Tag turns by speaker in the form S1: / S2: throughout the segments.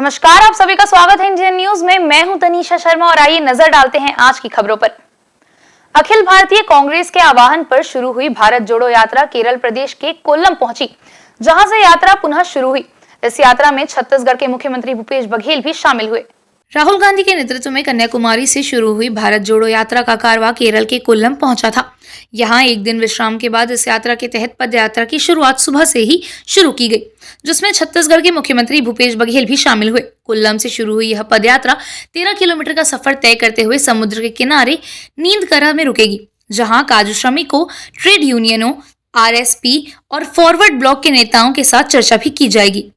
S1: नमस्कार, आप सभी का स्वागत है इंडियन न्यूज में। मैं हूं तनीषा शर्मा और आइए नजर डालते हैं आज की खबरों पर। अखिल भारतीय कांग्रेस के आह्वान पर शुरू हुई भारत जोड़ो यात्रा केरल प्रदेश के कोल्लम पहुंची, जहां से यात्रा पुनः शुरू हुई। इस यात्रा में छत्तीसगढ़ के मुख्यमंत्री भूपेश बघेल भी शामिल हुए। राहुल गांधी के नेतृत्व में कन्याकुमारी से शुरू हुई भारत जोड़ो यात्रा का कारवां केरल के कोल्लम पहुंचा था। यहाँ एक दिन विश्राम के बाद इस यात्रा के तहत पद यात्रा की शुरुआत सुबह से ही शुरू की गई, जिसमें छत्तीसगढ़ के मुख्यमंत्री भूपेश बघेल भी शामिल हुए। कोल्लम से शुरू हुई यह पद यात्रा 13 किलोमीटर का सफर तय करते हुए समुद्र के किनारे नींदकरा में रुकेगी, जहां काजू श्रमिकों, ट्रेड यूनियनों, आरएसपी और फॉरवर्ड ब्लॉक के नेताओं के साथ चर्चा भी की जाएगी।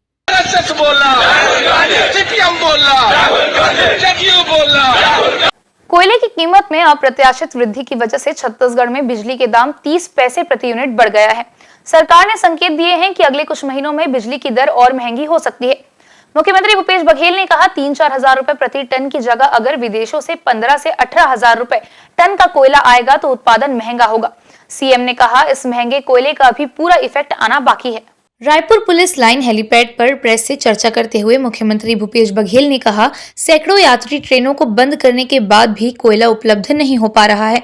S1: कोयले की कीमत में अप्रत्याशित वृद्धि की वजह से छत्तीसगढ़ में बिजली के दाम 30 पैसे प्रति यूनिट बढ़ गया है। सरकार ने संकेत दिए हैं कि अगले कुछ महीनों में बिजली की दर और महंगी हो सकती है। मुख्यमंत्री भूपेश बघेल ने कहा, 3-4 हजार रुपए प्रति टन की जगह अगर विदेशों से 15 से 18 हजार रुपए टन का कोयला आएगा तो उत्पादन महंगा होगा। सीएम ने कहा, इस महंगे कोयले का भी पूरा इफेक्ट आना बाकी है। रायपुर पुलिस लाइन हेलीपैड पर प्रेस से चर्चा करते हुए मुख्यमंत्री भूपेश बघेल ने कहा, सैकड़ों यात्री ट्रेनों को बंद करने के बाद भी कोयला उपलब्ध नहीं हो पा रहा है।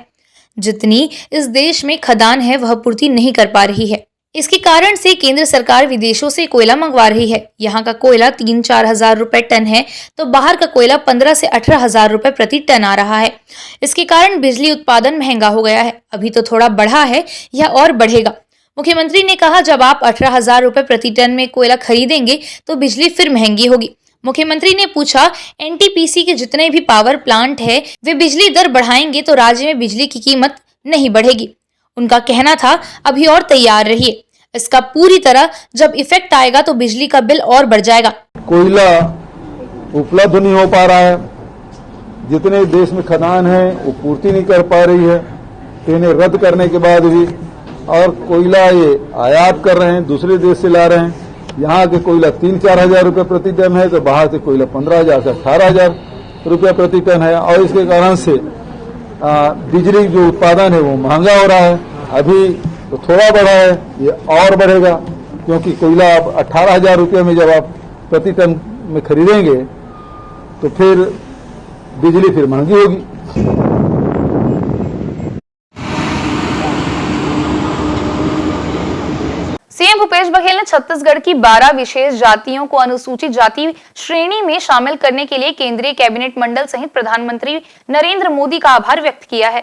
S1: जितनी इस देश में खदान है वह पूर्ति नहीं कर पा रही है। इसके कारण से केंद्र सरकार विदेशों से कोयला मंगवा रही है। यहाँ का कोयला 3-4 हजार रुपए टन है तो बाहर का कोयला 15 से 18 हजार रुपए प्रति टन आ रहा है। इसके कारण बिजली उत्पादन महंगा हो गया है। अभी तो थोड़ा बढ़ा है, यह और बढ़ेगा। मुख्यमंत्री ने कहा, जब आप 18 हजार रुपए प्रति टन में कोयला खरीदेंगे तो बिजली फिर महंगी होगी। मुख्यमंत्री ने पूछा, एनटीपीसी के जितने भी पावर प्लांट है वे बिजली दर बढ़ाएंगे तो राज्य में बिजली की कीमत नहीं बढ़ेगी। उनका कहना था, अभी और तैयार रहिए, इसका पूरी तरह जब इफेक्ट आएगा तो बिजली का बिल और बढ़ जाएगा।
S2: कोयला उपलब्ध नहीं हो पा रहा है, जितने देश में खदान है वो पूर्ति नहीं कर पा रही है, इन्हें रद्द करने के बाद भी, और कोयला ये आयात कर रहे हैं, दूसरे देश से ला रहे हैं। यहाँ के कोयला 3-4 हजार रुपये प्रति टन है तो बाहर से कोयला 15 हजार से 18 हजार रुपये प्रति टन है, और इसके कारण से बिजली जो उत्पादन है वो महंगा हो रहा है। अभी तो थोड़ा बढ़ा है, ये और बढ़ेगा, क्योंकि कोयला अब 18 हजार रुपये में जब आप प्रति टन में खरीदेंगे तो फिर बिजली फिर महंगी होगी।
S1: सीएम भूपेश बघेल ने छत्तीसगढ़ की 12 विशेष जातियों को अनुसूचित जाति श्रेणी में शामिल करने के लिए केंद्रीय कैबिनेट मंडल सहित प्रधानमंत्री नरेंद्र मोदी का आभार व्यक्त किया है।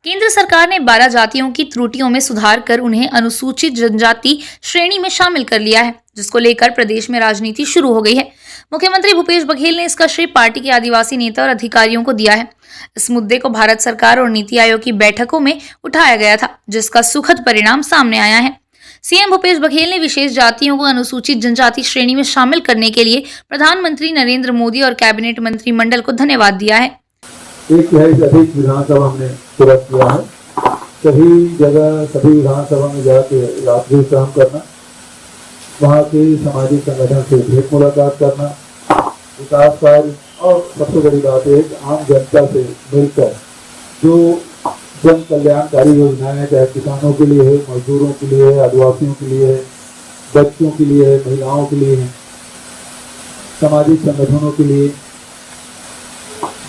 S1: केंद्र सरकार ने 12 जातियों की त्रुटियों में सुधार कर उन्हें अनुसूचित जनजाति श्रेणी में शामिल कर लिया है, जिसको लेकर प्रदेश में राजनीति शुरू हो गई है। मुख्यमंत्री भूपेश बघेल ने इसका श्रेय पार्टी के आदिवासी नेता और अधिकारियों को दिया है। इस मुद्दे को भारत सरकार और नीति आयोग की बैठकों में उठाया गया था, जिसका सुखद परिणाम सामने आया है। सीएम भूपेश बघेल ने विशेष जातियों को अनुसूचित जनजाति श्रेणी में शामिल करने के लिए प्रधानमंत्री नरेंद्र मोदी और कैबिनेट मंत्रिमंडल को धन्यवाद दिया है।
S3: एक तिहाई से अधिक विधानसभा हमने तुरंत किया है। सभी जगह सभी विधानसभा में जाके रात्रि विश्राम करना, वहाँ के सामाजिक संगठन से भेंट मुलाकात करना, विकास कार्य, और सबसे बड़ी बात है आम जनता से मिलकर जो जन कल्याणकारी योजनाएं हैं, चाहे किसानों के लिए है, मजदूरों के लिए है, आदिवासियों के लिए है, बच्चों के लिए है, महिलाओं के लिए है, सामाजिक संगठनों के लिए,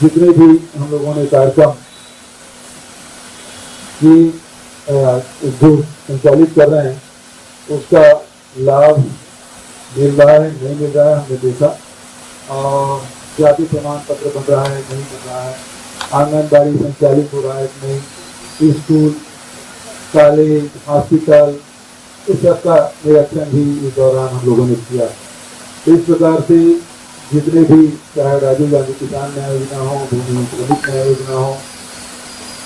S3: जितने भी हम लोगों ने कार्यक्रम की जो संचालित कर रहे हैं उसका लाभ मिल रहा है, नहीं मिल रहा है, हमने देखा। और जाति प्रमाण पत्र बन रहा है, नहीं बन रहा है, आंगनबाड़ी संचालित हो रहा है, नहीं, स्कूल, कॉलेज, हॉस्पिटल, इस सबका निरीक्षण भी इस दौरान हम लोगों ने किया। इस प्रकार से जितने भी, चाहे राजीव गांधी किसान न्याय योजना हो, भूमि श्रमिक न्याय योजना हो,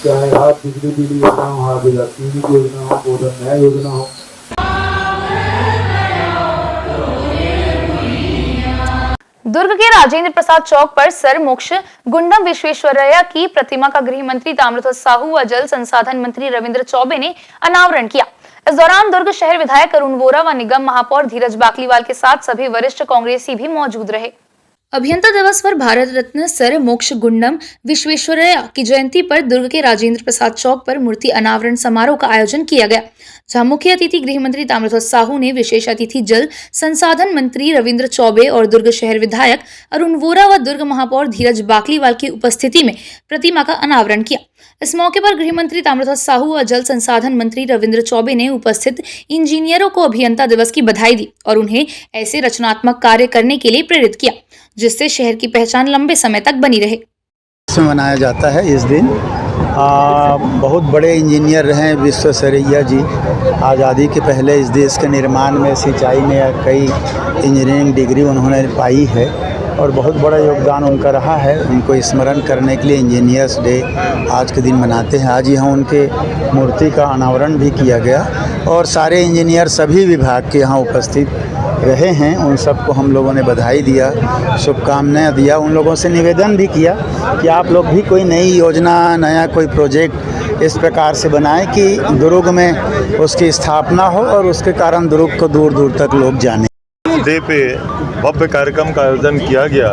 S3: चाहे हाथ बिजली बिल योजना हो, हाथ बिजली की योजना हो, गोधन न्याय योजना हो।
S1: दुर्ग के राजेंद्र प्रसाद चौक पर सर मोक्ष गुंडम विश्वेश्वरैया की प्रतिमा का गृह मंत्री ताम्रध्वज साहू व जल संसाधन मंत्री रविंद्र चौबे ने अनावरण किया। इस दौरान दुर्ग शहर विधायक अरुण वोरा व निगम महापौर धीरज बाकलीवाल के साथ सभी वरिष्ठ कांग्रेसी भी मौजूद रहे। अभियंता दिवस पर भारत रत्न सर मोक्ष गुंडम विश्वेश्वरैया की जयंती पर दुर्ग के राजेंद्र प्रसाद चौक पर मूर्ति अनावरण समारोह का आयोजन किया गया, जहां मुख्य अतिथि गृह मंत्री ताम्रध्वज साहू ने विशेष अतिथि जल संसाधन मंत्री रविंद्र चौबे और दुर्ग शहर विधायक अरुण वोरा व दुर्ग महापौर धीरज बाकलीवाल की उपस्थिति में प्रतिमा का अनावरण किया। इस मौके पर गृह मंत्री ताम्रध्वज साहू और जल संसाधन मंत्री रविंद्र चौबे ने उपस्थित इंजीनियरों को अभियंता दिवस की बधाई दी और उन्हें ऐसे रचनात्मक कार्य करने के लिए प्रेरित किया जिससे शहर की पहचान लंबे समय तक बनी रहे।
S4: मनाया जाता है इस दिन। बहुत बड़े इंजीनियर रहे विश्वेश्वरैया जी। आज़ादी के पहले इस देश के निर्माण में सिंचाई में कई इंजीनियरिंग डिग्री उन्होंने पाई है और बहुत बड़ा योगदान उनका रहा है। उनको स्मरण करने के लिए इंजीनियर्स डे आज के दिन मनाते हैं। आज यहाँ उनके मूर्ति का अनावरण भी किया गया और सारे इंजीनियर सभी विभाग के यहाँ उपस्थित रहे हैं। उन सबको हम लोगों ने बधाई दिया, शुभकामनाएं दिया। उन लोगों से निवेदन भी किया कि आप लोग भी कोई नई योजना, नया कोई प्रोजेक्ट इस प्रकार से बनाएं कि दुर्ग में उसकी स्थापना हो और उसके कारण दुर्ग को दूर दूर तक लोग जाने।
S5: डे पे भव्य कार्यक्रम का आयोजन किया गया।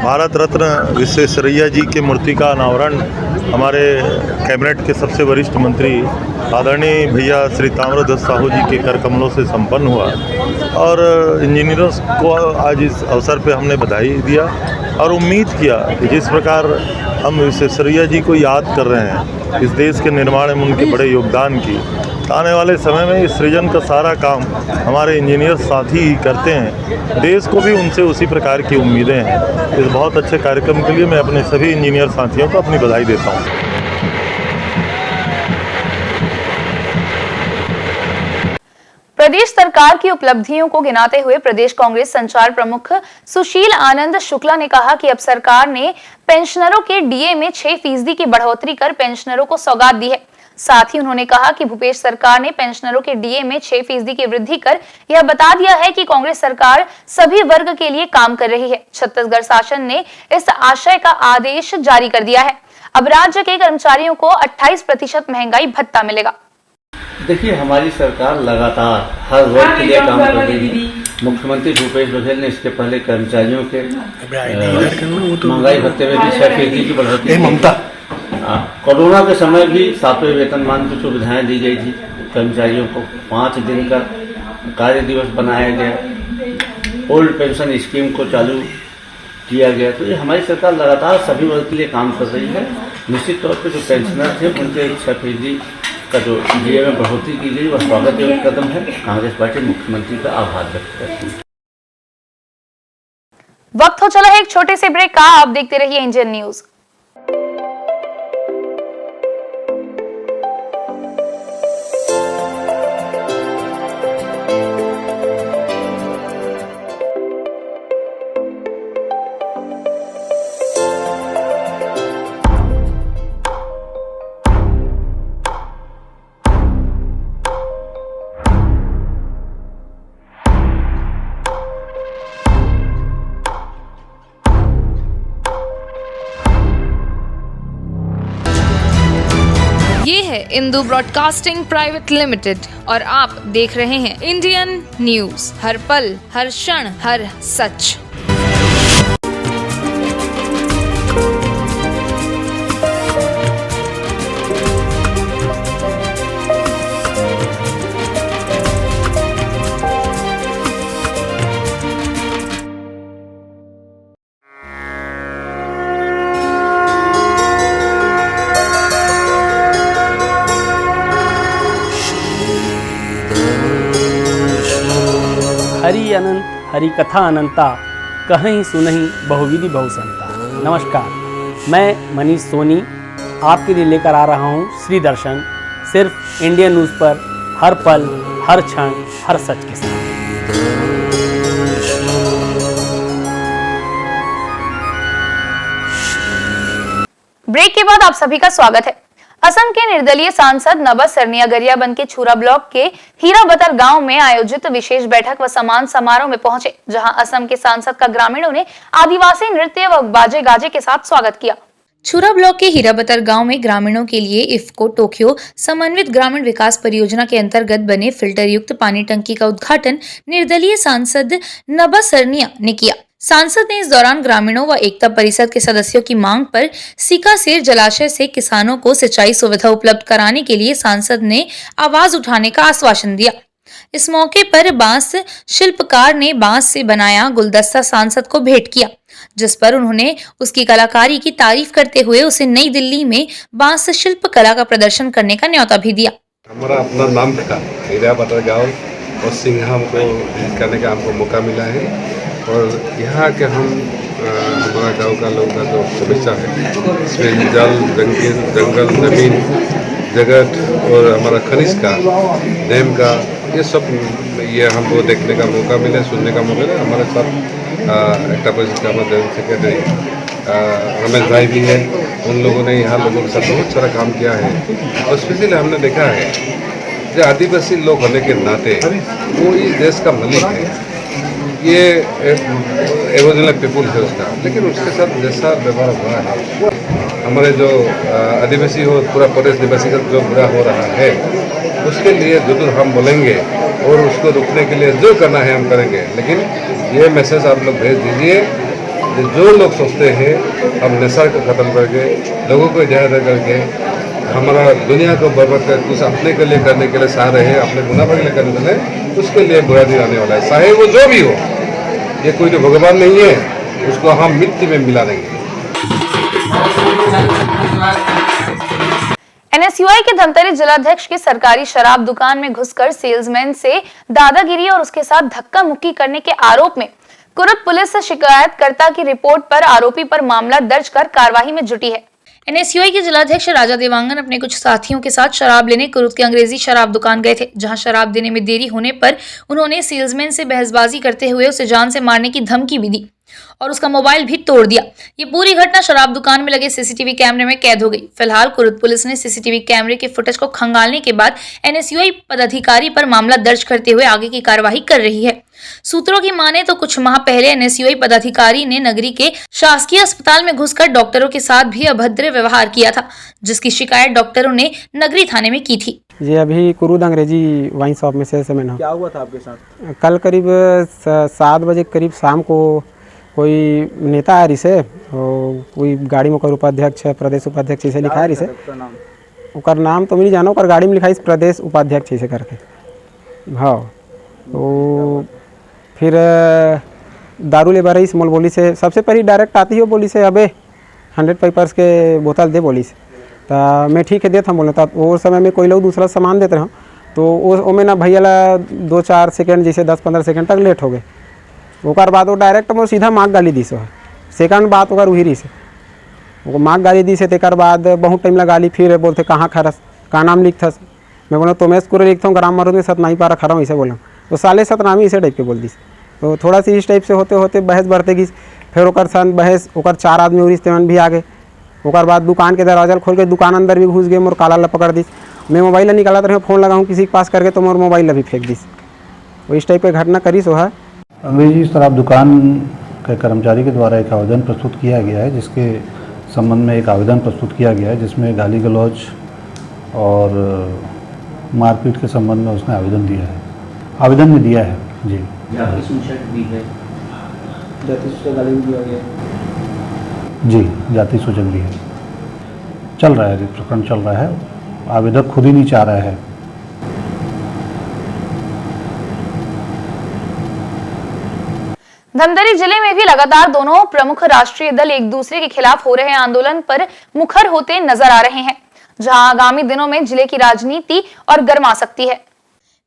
S5: भारत रत्न विश्वेश्वरैया जी के मूर्ति का अनावरण हमारे कैबिनेट के सबसे वरिष्ठ मंत्री आदरणीय भैया श्री ताम्रध्वज साहू जी के कर कमलों से संपन्न हुआ और इंजीनियरों को आज इस अवसर पे हमने बधाई दिया और उम्मीद किया कि जिस प्रकार हम विश्वेश्वरैया जी को याद कर रहे हैं इस देश के निर्माण में उनके बड़े योगदान की, आने वाले समय में इस सृजन का सारा काम हमारे इंजीनियर साथी ही करते हैं। देश को भी उनसे उसी प्रकार की उम्मीदें हैं। इस बहुत अच्छे कार्यक्रम के लिए मैं अपने सभी इंजीनियर साथियों को अपनी बधाई देता हूँ।
S1: प्रदेश सरकार की उपलब्धियों को गिनाते हुए प्रदेश कांग्रेस संचार प्रमुख सुशील आनंद शुक्ला ने कहा कि अब सरकार ने पेंशनरों के डीए में 6% की बढ़ोतरी कर पेंशनरों को सौगात दी है। साथ ही उन्होंने कहा कि भूपेश सरकार ने पेंशनरों के डीए में 6% की वृद्धि कर यह बता दिया है कि कांग्रेस सरकार सभी वर्ग के लिए काम कर रही है। छत्तीसगढ़ शासन ने इस आशय का आदेश जारी कर दिया है। अब राज्य के कर्मचारियों को 28% महंगाई भत्ता मिलेगा।
S6: देखिए, हमारी सरकार लगातार हर वर्ग के लिए काम कर रही है। मुख्यमंत्री भूपेश बघेल ने इसके पहले कर्मचारियों के महंगाई भत्ते में भी 6% की बढ़ोतरी की। कोरोना के समय भी 7वें वेतनमान की सुविधाएं दी गई थी। कर्मचारियों को 5 दिन का कार्य दिवस बनाया गया। ओल्ड पेंशन स्कीम को चालू किया गया। तो ये हमारी सरकार लगातार सभी वर्ग के लिए काम कर रही है। निश्चित तौर पर जो पेंशनर थे उनके 6% का जो डीए में बढ़ोतरी की गई वह स्वागत योग्य कदम है। कांग्रेस पार्टी मुख्यमंत्री का आभार व्यक्त करती है।
S1: वक्त हो चला है एक छोटे से ब्रेक का। आप देखते रहिए इंडियन न्यूज। ये है इंदू ब्रॉडकास्टिंग प्राइवेट लिमिटेड और आप देख रहे हैं इंडियन न्यूज। हर पल, हर क्षण, हर सच।
S7: हरि अनंत हरि कथा अनंता, कहीं सुनहि बहुविधि बहुसंता। नमस्कार, मैं मनीष सोनी आपके लिए लेकर आ रहा हूँ श्री दर्शन, सिर्फ इंडियन न्यूज़ पर हर पल, हर क्षण, हर सच के साथ।
S1: ब्रेक के बाद आप सभी का स्वागत है। असम के निर्दलीय सांसद नबा सरनिया गरियाबंद के छुरा ब्लॉक के हीराबतर गांव में आयोजित विशेष बैठक व सम्मान समारोह में पहुंचे, जहां असम के सांसद का ग्रामीणों ने आदिवासी नृत्य व बाजे गाजे के साथ स्वागत किया। छुरा ब्लॉक के हीराबतर गांव में ग्रामीणों के लिए इफ्को टोक्यो समन्वित ग्रामीण विकास परियोजना के अंतर्गत बने फिल्टर युक्त पानी टंकी का उद्घाटन निर्दलीय सांसद नबा सरनिया ने किया। सांसद ने इस दौरान ग्रामीणों व एकता परिषद के सदस्यों की मांग पर सीकासेर जलाशय से किसानों को सिंचाई सुविधा उपलब्ध कराने के लिए सांसद ने आवाज उठाने का आश्वासन दिया। इस मौके पर बांस शिल्पकार ने बांस से बनाया गुलदस्ता सांसद को भेंट किया, जिस पर उन्होंने उसकी कलाकारी की तारीफ करते हुए उसे नई दिल्ली में बांस शिल्प कला का प्रदर्शन करने का न्योता भी दिया।
S8: हमारा अपना नाम था मेरा बता गाँव और सिंघा को विजिट करने का हमको मौका मिला है और यहाँ के हमारा गांव का लोगों का जो समस्या है इसमें जल जंगल जमीन जगत और हमारा खनिज का डैम का ये सब ये हमको देखने का मौका मिला, सुनने का मौका मिला। हमारे साथ एकता परिषद का हमारे जनरल सेक्रेटरी रमेश भाई भी है, उन लोगों ने यहाँ लोगों के साथ बहुत सारा काम किया है और स्पेशली हमने देखा है जो आदिवासी लोग होने के नाते वो इस देश का मलिक है, ये एवोरिजिनल पीपुल है उसका, लेकिन उसके साथ जैसा व्यवहार हुआ है हमारे जो आदिवासी हो पूरा प्रदेश निवासी का जो बुरा हो रहा है उसके लिए जो हम बोलेंगे और उसको रोकने के लिए जो करना है हम करेंगे। लेकिन ये मैसेज आप लोग भेज दीजिए जो लोग सोचते हैं हम नशा को ख़त्म करके लोगों को इजाज़त करके हमारा दुनिया को बर्बाद कर कुछ अपने के लिए करने के लिए चाह रहे हैं, अपने मुनाफे के लिए करने के लिए, उसके लिए बुरा दिन आने वाला है। चाहे वो जो भी हो, ये कोई तो भगवान नहीं है, उसको हम मिट्टी में मिला देंगे।
S1: एनएसयूआई के धमतरी जिलाध्यक्ष की सरकारी शराब दुकान में घुसकर सेल्समैन से दादागिरी और उसके साथ धक्का मुक्की करने के आरोप में कुरुद पुलिस से शिकायतकर्ता की रिपोर्ट पर आरोपी पर मामला दर्ज कर कार्रवाई में जुटी है। एनएसयूआई के जिलाध्यक्ष राजा देवांगन अपने कुछ साथियों के साथ शराब लेने कुरुद की अंग्रेजी शराब दुकान गए थे, जहां शराब देने में देरी होने पर उन्होंने सेल्समैन से बहसबाजी करते हुए उसे जान से मारने की धमकी भी दी और उसका मोबाइल भी तोड़ दिया। ये पूरी घटना शराब दुकान में लगे सीसीटीवी कैमरे में कैद हो गई। फिलहाल कुरुद पुलिस ने सीसीटीवी कैमरे के फुटेज को खंगालने के बाद एनएसयूआई पदाधिकारी पर मामला दर्ज करते हुए आगे की कार्रवाई कर रही है। सूत्रों की माने तो कुछ माह पहले एनएसयूआई पदाधिकारी ने नगरी के शासकीय अस्पताल में घुसकर डॉक्टरों के साथ भी अभद्र व्यवहार किया था, जिसकी शिकायत डॉक्टरों ने नगरी थाने में की थी।
S9: जी अभी कुरुद अंग्रेजी वाइन शॉप में सेल्समैन हूं।
S10: क्या हुआ था आपके साथ?
S9: कल करीब 7 बजे करीब शाम को कोई नेता आ रही से और कोई गाड़ी में उपाध्यक्ष है, प्रदेश उपाध्यक्ष इसे लिखा है रही से ओकर नाम तो नहीं जानो, पर गाड़ी में लिखा है प्रदेश उपाध्यक्ष इसे करके। हाँ तो फिर दारू ले रही मोल बोली से सबसे पहले डायरेक्ट आती है, बोली से अबे 100 पेपर्स के बोतल दे, बोली से तो मैं ठीक है देता हूँ बोले। तो वो समय में कोई लोग दूसरा सामान देते रहो तो वो में ना भैया ला 2-4 सेकेंड जैसे 10-15 सेकेंड तक लेट हो गए। ओकर बाद वो डायरेक्ट मोर सीधा मार्क गाली दी से सेकंड बात ओकर वही रही से वो मार्क गाली दी से। तेकर बाद बहुत टाइम लगा ली, फिर बोलते कहाँ खरस का नाम लिखथस, मैं बोला तो मैं स्कूल लिखता हूँ ग्राम मरुद में सतनाई पारा खड़ा हूँ इसे बोला, तो साले सतनामी इसे टाइप के बोल दी। तो थोड़ा सी इस टाइप से होते होते बहस बढ़ते गई। फिर ओकर संग बहस ओकर 4 आदमी और इस्तेमाल भी आ गए। ओकर बाद दुकान के दरवाजा खोल के दुकान अंदर भी घुस गए, मोर काला ला पकड़ दिस। मैं मोबाइल निकाला तो फ़ोन लगाऊँ किसी के पास करके तो मोर मोबाइल भी फेंक दिस। वो इस टाइप की घटना करी सो है।
S11: अंग्रेजी शराब दुकान के कर्मचारी के द्वारा एक आवेदन प्रस्तुत किया गया है, जिसके संबंध में एक आवेदन प्रस्तुत किया गया है, जिसमें गाली गलौज और मारपीट के संबंध में उसने आवेदन दिया है, आवेदन में दिया है। जी
S6: जाति सूचक भी है,
S10: जाति सूचक गाली भी दिया गया।
S11: जी जाति सूचक भी है। चल रहा है, प्रकरण चल रहा है, आवेदक खुद ही नहीं चाह रहा है।
S1: धमतरी जिले में भी लगातार दोनों प्रमुख राष्ट्रीय दल एक दूसरे के खिलाफ हो रहे आंदोलन पर मुखर होते नजर आ रहे हैं, जहां आगामी दिनों में जिले की राजनीति और गर्मा सकती है।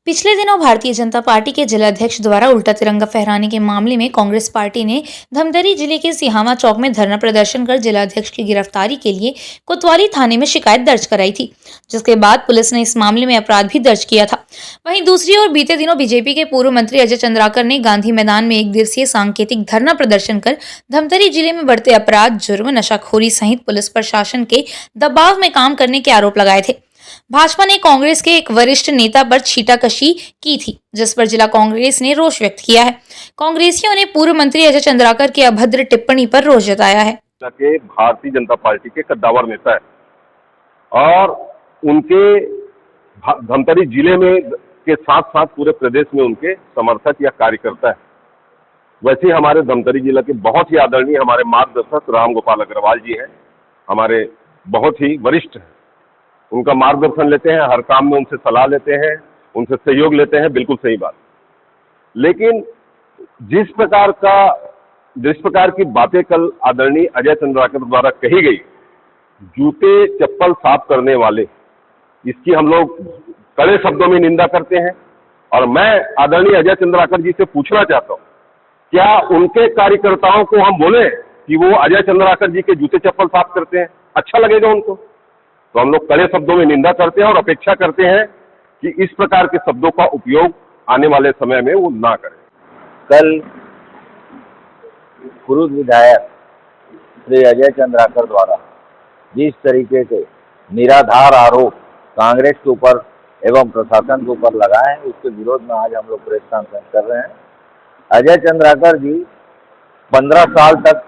S1: पिछले दिनों भारतीय जनता पार्टी के जिलाध्यक्ष द्वारा उल्टा तिरंगा फहराने के मामले में कांग्रेस पार्टी ने धमतरी जिले के सिहावा चौक में धरना प्रदर्शन कर जिलाध्यक्ष की गिरफ्तारी के लिए कोतवाली थाने में शिकायत दर्ज कराई थी, जिसके बाद पुलिस ने इस मामले में अपराध भी दर्ज किया था। वहीं दूसरी ओर बीते दिनों बीजेपी के पूर्व मंत्री अजय चंद्राकर ने गांधी मैदान में 1 दिवसीय सांकेतिक धरना प्रदर्शन कर धमतरी जिले में बढ़ते अपराध, जुर्म, नशाखोरी सहित पुलिस प्रशासन के दबाव में काम करने के आरोप लगाए थे। भाजपा ने कांग्रेस के एक वरिष्ठ नेता पर छीटाकशी की थी, जिस पर जिला कांग्रेस ने रोष व्यक्त किया है। कांग्रेसियों ने पूर्व मंत्री अजय चंद्राकर की अभद्र टिप्पणी पर रोष जताया है।
S12: भारतीय जनता पार्टी के कद्दावर नेता है और उनके धमतरी जिले में के साथ साथ पूरे प्रदेश में उनके समर्थक या कार्यकर्ता है। वैसे ही हमारे धमतरी जिला के बहुत ही आदरणीय हमारे मार्गदर्शक राम गोपाल अग्रवाल जी हैं, हमारे बहुत ही वरिष्ठ हैं। उनका मार्गदर्शन लेते हैं, हर काम में उनसे सलाह लेते हैं, उनसे सहयोग लेते हैं, बिल्कुल सही बात। लेकिन जिस प्रकार की बातें कल आदरणीय अजय चंद्राकर द्वारा कही गई, जूते चप्पल साफ करने वाले, इसकी हम लोग कड़े शब्दों में निंदा करते हैं। और मैं आदरणीय अजय चंद्राकर जी से पूछना चाहता हूं, क्या उनके कार्यकर्ताओं को हम बोले कि वो अजय चंद्राकर जी के जूते चप्पल साफ करते हैं? अच्छा लगेगा उनको? तो हम लोग कड़े शब्दों में निंदा करते हैं और अपेक्षा करते हैं कि इस प्रकार के शब्दों का उपयोग आने वाले समय में वो ना करें।
S13: कल कुरुद विधायक श्री अजय चंद्राकर द्वारा जिस तरीके से निराधार आरोप कांग्रेस के ऊपर एवं प्रशासन के ऊपर लगाए हैं, उसके विरोध में आज हम लोग प्रेस कॉन्फ्रेंस कर रहे हैं। अजय चंद्राकर जी 15 साल तक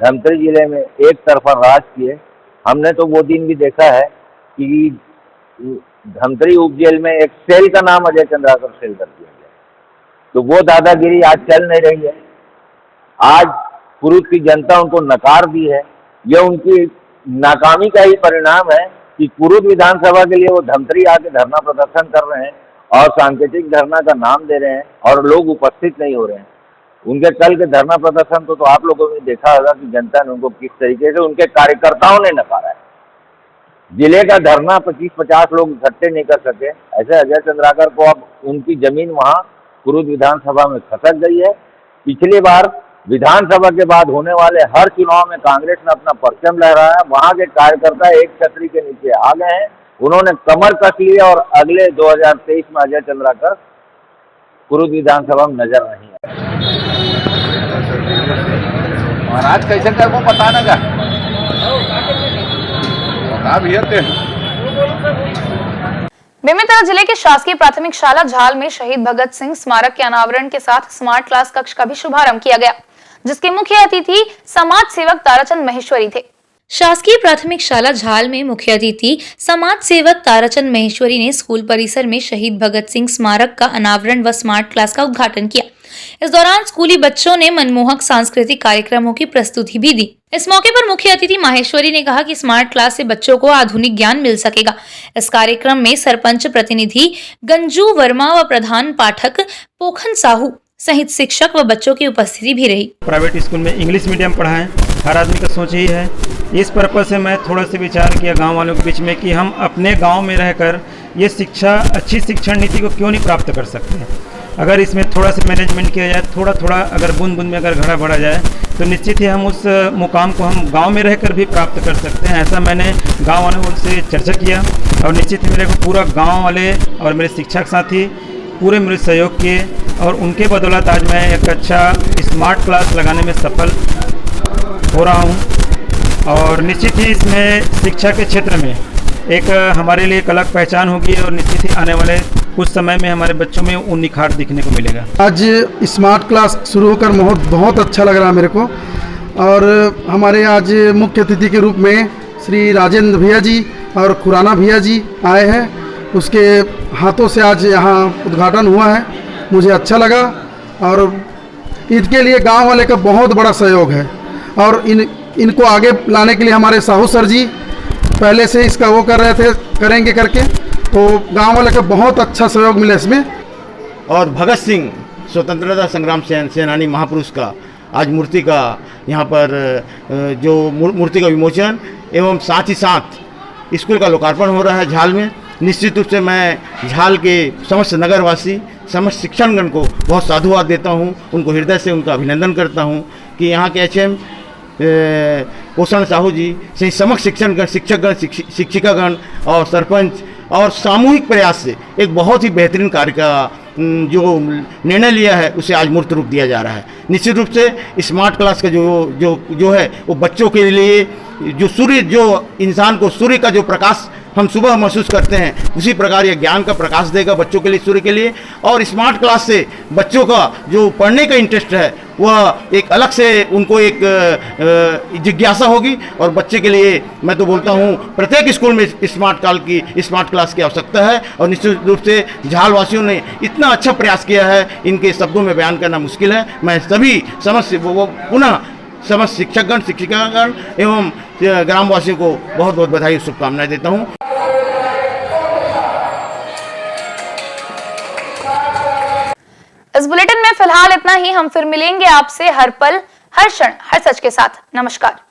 S13: धमतरी जिले में एक तरफा राज किए। हमने तो वो दिन भी देखा है कि धमतरी उप जेल में एक सेल का नाम अजय चंद्राकर सेल कर दिया गया। तो वो दादागिरी आज चल नहीं रही है। आज कुरुद की जनता उनको नकार दी है। यह उनकी नाकामी का ही परिणाम है कि कुरुद विधानसभा के लिए वो धमतरी आके धरना प्रदर्शन कर रहे हैं और सांकेतिक धरना का नाम दे रहे हैं और लोग उपस्थित नहीं हो रहे हैं। उनके कल के धरना प्रदर्शन तो आप लोगों ने देखा होगा कि जनता ने उनको किस तरीके से उनके कार्यकर्ताओं ने नकारा है। जिले का धरना 25-50 लोग इकट्ठे नहीं कर सके। ऐसे अजय चंद्राकर को अब उनकी जमीन वहां कुरुद विधानसभा में खसक गई है। पिछली बार विधानसभा के बाद होने वाले हर चुनाव में कांग्रेस ने अपना परचम लहराया। वहां के कार्यकर्ता एक छतरी के नीचे आ गए हैं। उन्होंने कमर कस लिया और अगले 2023 में अजय चंद्राकर कुरुद विधानसभा में नजर नहीं आए।
S8: महाराज कैसे कर वो पता ना का
S1: बेमेतरा जिले के शासकीय प्राथमिक शाला झाल में शहीद भगत सिंह स्मारक के अनावरण के साथ स्मार्ट क्लास कक्ष का भी शुभारंभ किया गया, जिसके मुख्य अतिथि समाज सेवक ताराचंद महेश्वरी थे। शासकीय प्राथमिक शाला झाल में मुख्य अतिथि समाज सेवक ताराचंद महेश्वरी ने स्कूल परिसर में शहीद भगत सिंह स्मारक का अनावरण व स्मार्ट क्लास का उद्घाटन किया। इस दौरान स्कूली बच्चों ने मनमोहक सांस्कृतिक कार्यक्रमों की प्रस्तुति भी दी। इस मौके पर मुख्य अतिथि माहेश्वरी ने कहा कि स्मार्ट क्लास से बच्चों को आधुनिक ज्ञान मिल सकेगा। इस कार्यक्रम में सरपंच प्रतिनिधि गंजू वर्मा व प्रधान पाठक पोखन साहू सहित शिक्षक व बच्चों की उपस्थिति भी रही।
S14: प्राइवेट स्कूल में इंग्लिश मीडियम पढ़ाएं, हर आदमी का सोच यही है। इस पर्पज से मैं थोड़ा सा विचार किया गांव वालों के बीच में कि हम अपने गांव में रहकर ये शिक्षा, अच्छी शिक्षण नीति को क्यों नहीं प्राप्त कर सकते हैं। अगर इसमें थोड़ा सा मैनेजमेंट किया जाए, थोड़ा थोड़ा अगर बूंद बूंद में अगर घड़ा बढ़ा जाए तो निश्चित ही हम उस मुकाम को हम गांव में रहकर भी प्राप्त कर सकते हैं। ऐसा मैंने गांव वालों से चर्चा किया और निश्चित ही मेरे को पूरा गांव वाले और मेरे शिक्षक साथी पूरे मेरे सहयोग किए और उनके बदौलत आज मैं एक अच्छा स्मार्ट क्लास लगाने में सफल हो रहा हूं। और निश्चित ही इसमें शिक्षा के क्षेत्र में एक हमारे लिए एक अलग पहचान होगी और निश्चित ही आने वाले कुछ समय में हमारे बच्चों में वो निखार दिखने को मिलेगा।
S3: आज स्मार्ट क्लास शुरू होकर बहुत अच्छा लग रहा है मेरे को। और हमारे आज मुख्य अतिथि के रूप में श्री राजेंद्र भैया जी और खुराना भैया जी आए हैं। उसके हाथों से आज यहाँ उद्घाटन हुआ है, मुझे अच्छा लगा। और इसके लिए गांव वाले का बहुत बड़ा सहयोग है और इनको आगे लाने के लिए हमारे साहू सर जी पहले से इसका वो कर रहे थे, करेंगे करके, तो गांव वाले का बहुत अच्छा सहयोग मिला इसमें।
S15: और भगत सिंह स्वतंत्रता संग्राम सेनानी महापुरुष का आज मूर्ति का यहाँ पर जो मूर्ति का विमोचन एवं साथ ही साथ स्कूल का लोकार्पण हो रहा है झाल में। निश्चित रूप से मैं झाल के समस्त नगरवासी, समस्त शिक्षणगण को बहुत साधुवाद देता हूँ, उनको हृदय से उनका अभिनंदन करता हूँ कि यहाँ के HM पोषण साहू जी से समस्त शिक्षणगण, शिक्षकगण, शिक्षिकागण और सरपंच और सामूहिक प्रयास से एक बहुत ही बेहतरीन कार्य का जो निर्णय लिया है उसे आज मूर्त रूप दिया जा रहा है। निश्चित रूप से स्मार्ट क्लास का जो है वो बच्चों के लिए जो इंसान को सूर्य का जो प्रकाश हम सुबह महसूस करते हैं, उसी प्रकार यह ज्ञान का प्रकाश देगा बच्चों के लिए, सूर्य के लिए। और स्मार्ट क्लास से बच्चों का जो पढ़ने का इंटरेस्ट है वह एक अलग से उनको एक जिज्ञासा होगी। और बच्चे के लिए मैं तो बोलता हूँ प्रत्येक स्कूल में स्मार्ट क्लास की आवश्यकता है। और निश्चित रूप से झाल वासियों ने इतना अच्छा प्रयास किया है, इनके शब्दों में बयान करना मुश्किल है। मैं सभी समस्त शिक्षकगण, शिक्षिकागण एवं ग्रामवासियों को बहुत बहुत बधाई और शुभकामनाएं देता हूँ।
S1: इस बुलेटिन में फिलहाल इतना ही। हम फिर मिलेंगे आपसे हर पल, हर क्षण, हर सच के साथ। नमस्कार।